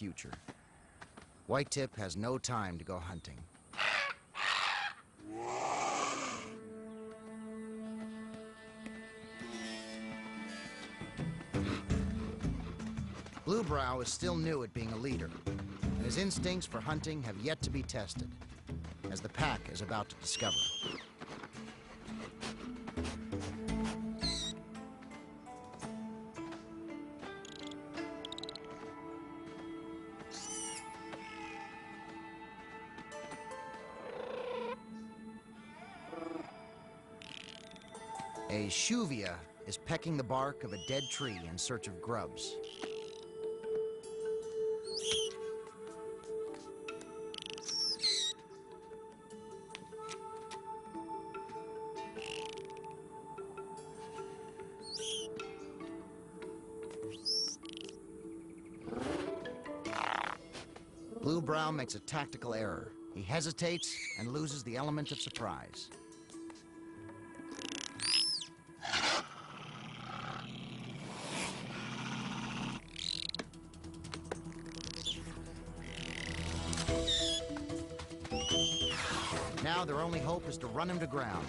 future. Whitetip has no time to go hunting. Bluebrow is still new at being a leader, and his instincts for hunting have yet to be tested, as the pack is about to discover. A shuvia is pecking the bark of a dead tree in search of grubs. Bluebrow makes a tactical error. He hesitates and loses the element of surprise. Now their only hope is to run him to ground.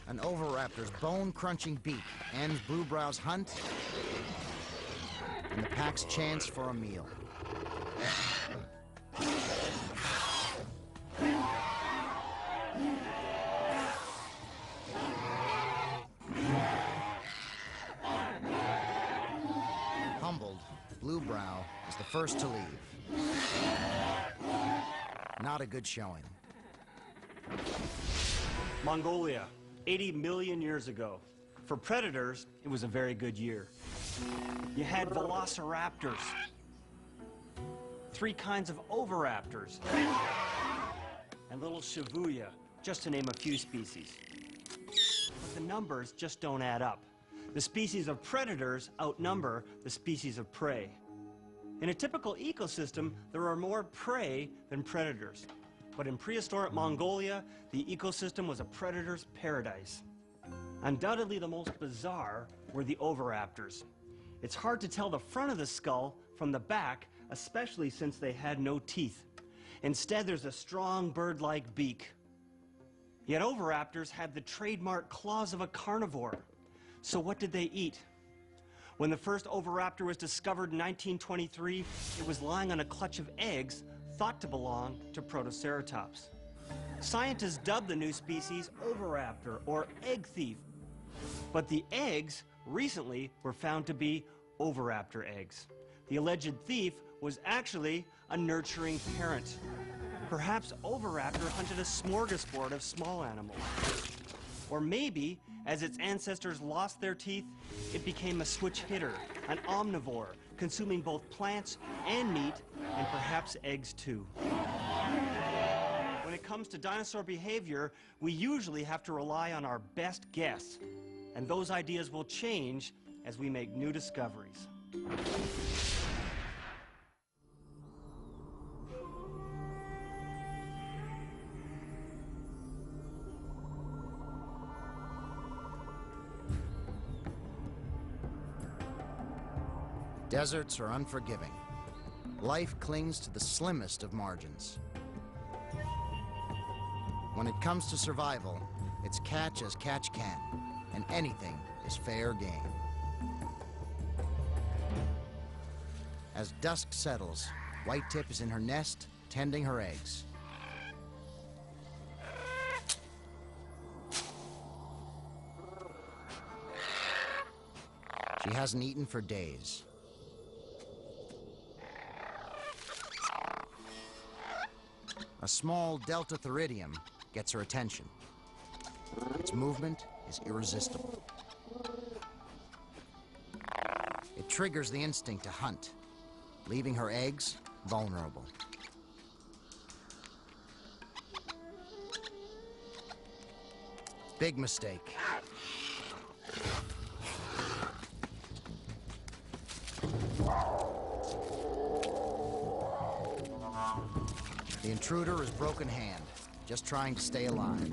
An oviraptor's bone-crunching beak ends Bluebrow's hunt and the pack's chance for a meal. Humbled, Bluebrow is the first to leave. Not a good showing. Mongolia, 80 million years ago. For predators, it was a very good year. You had velociraptors, 3 kinds of oviraptors, and little shibuya, just to name a few species. But the numbers just don't add up. The species of predators outnumber the species of prey. In a typical ecosystem, there are more prey than predators. But in prehistoric Mongolia, the ecosystem was a predator's paradise. Undoubtedly the most bizarre were the oviraptors. It's hard to tell the front of the skull from the back, especially since they had no teeth. Instead, there's a strong bird-like beak. Yet oviraptors had the trademark claws of a carnivore. So what did they eat? When the first oviraptor was discovered in 1923, it was lying on a clutch of eggs thought to belong to Protoceratops. Scientists dubbed the new species oviraptor, or egg thief. But the eggs recently were found to be oviraptor eggs. The alleged thief was actually a nurturing parent. Perhaps oviraptor hunted a smorgasbord of small animals. Or maybe, as its ancestors lost their teeth, it became a switch hitter, an omnivore, consuming both plants and meat, and perhaps eggs too. When it comes to dinosaur behavior, we usually have to rely on our best guess, and those ideas will change as we make new discoveries. Deserts are unforgiving. Life clings to the slimmest of margins. When it comes to survival, it's catch as catch can, and anything is fair game. As dusk settles, Whitetip is in her nest, tending her eggs. She hasn't eaten for days. A small delta theridium gets her attention. Its movement is irresistible. It triggers the instinct to hunt, leaving her eggs vulnerable. Big mistake. The intruder is Broken Hand, just trying to stay alive.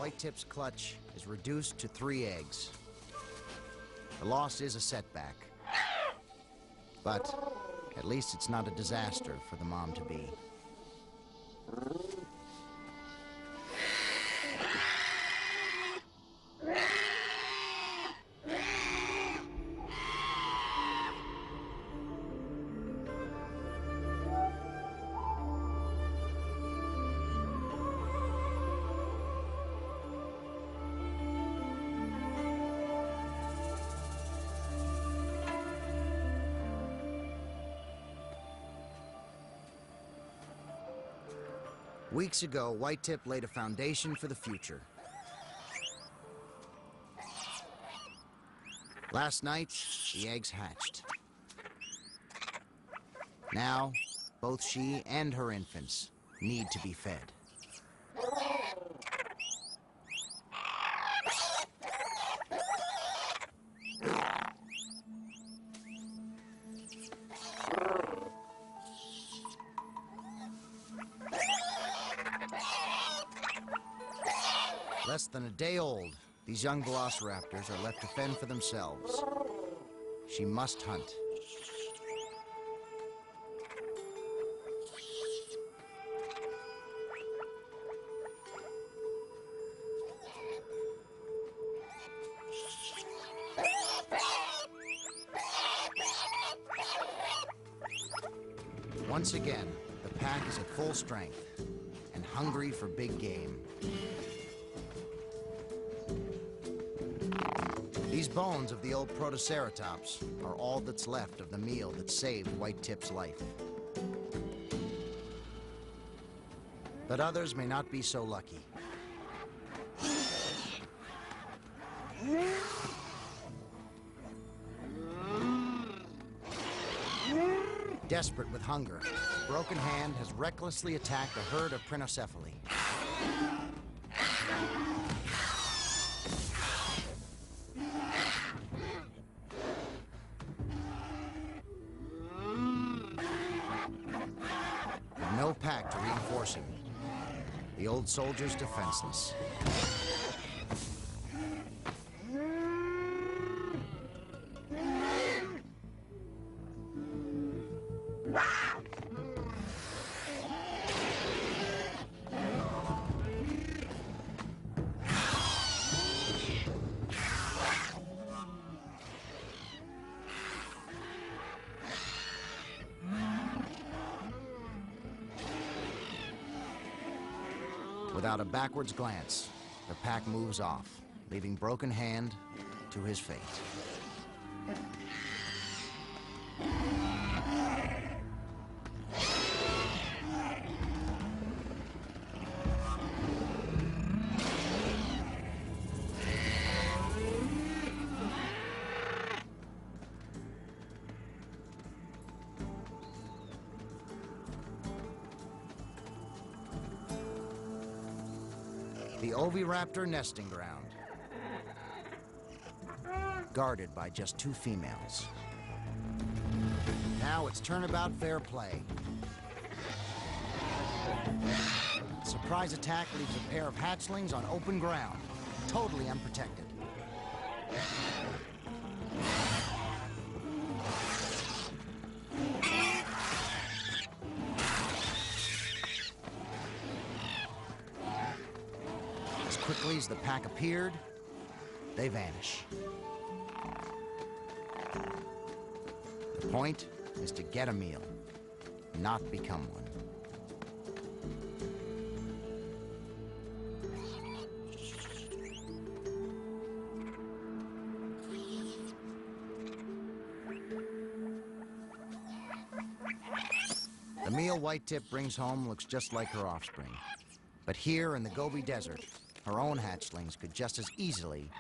Whitetip's clutch is reduced to 3 eggs. The loss is a setback, but at least it's not a disaster for the mom-to-be. Weeks ago, Whitetip laid a foundation for the future. Last night, the eggs hatched. Now, both she and her infants need to be fed. Less than a day old, these young velociraptors are left to fend for themselves. She must hunt. Once again, the pack is at full strength and hungry for big game. These bones of the old Protoceratops are all that's left of the meal that saved Whitetip's life. But others may not be so lucky. Desperate with hunger, Broken Hand has recklessly attacked a herd of Prinocephali. With no pack to reinforce him, the old soldier's defenseless. Without a backwards glance, the pack moves off, leaving Broken Hand to his fate. The oviraptor nesting ground, guarded by just 2 females. Now it's turnabout fair play. Surprise attack leaves a pair of hatchlings on open ground, totally unprotected. As quickly as the pack appeared, they vanish. The point is to get a meal, not become one. The meal Whitetip brings home looks just like her offspring. But here in the Gobi Desert, her own hatchlings could just as easily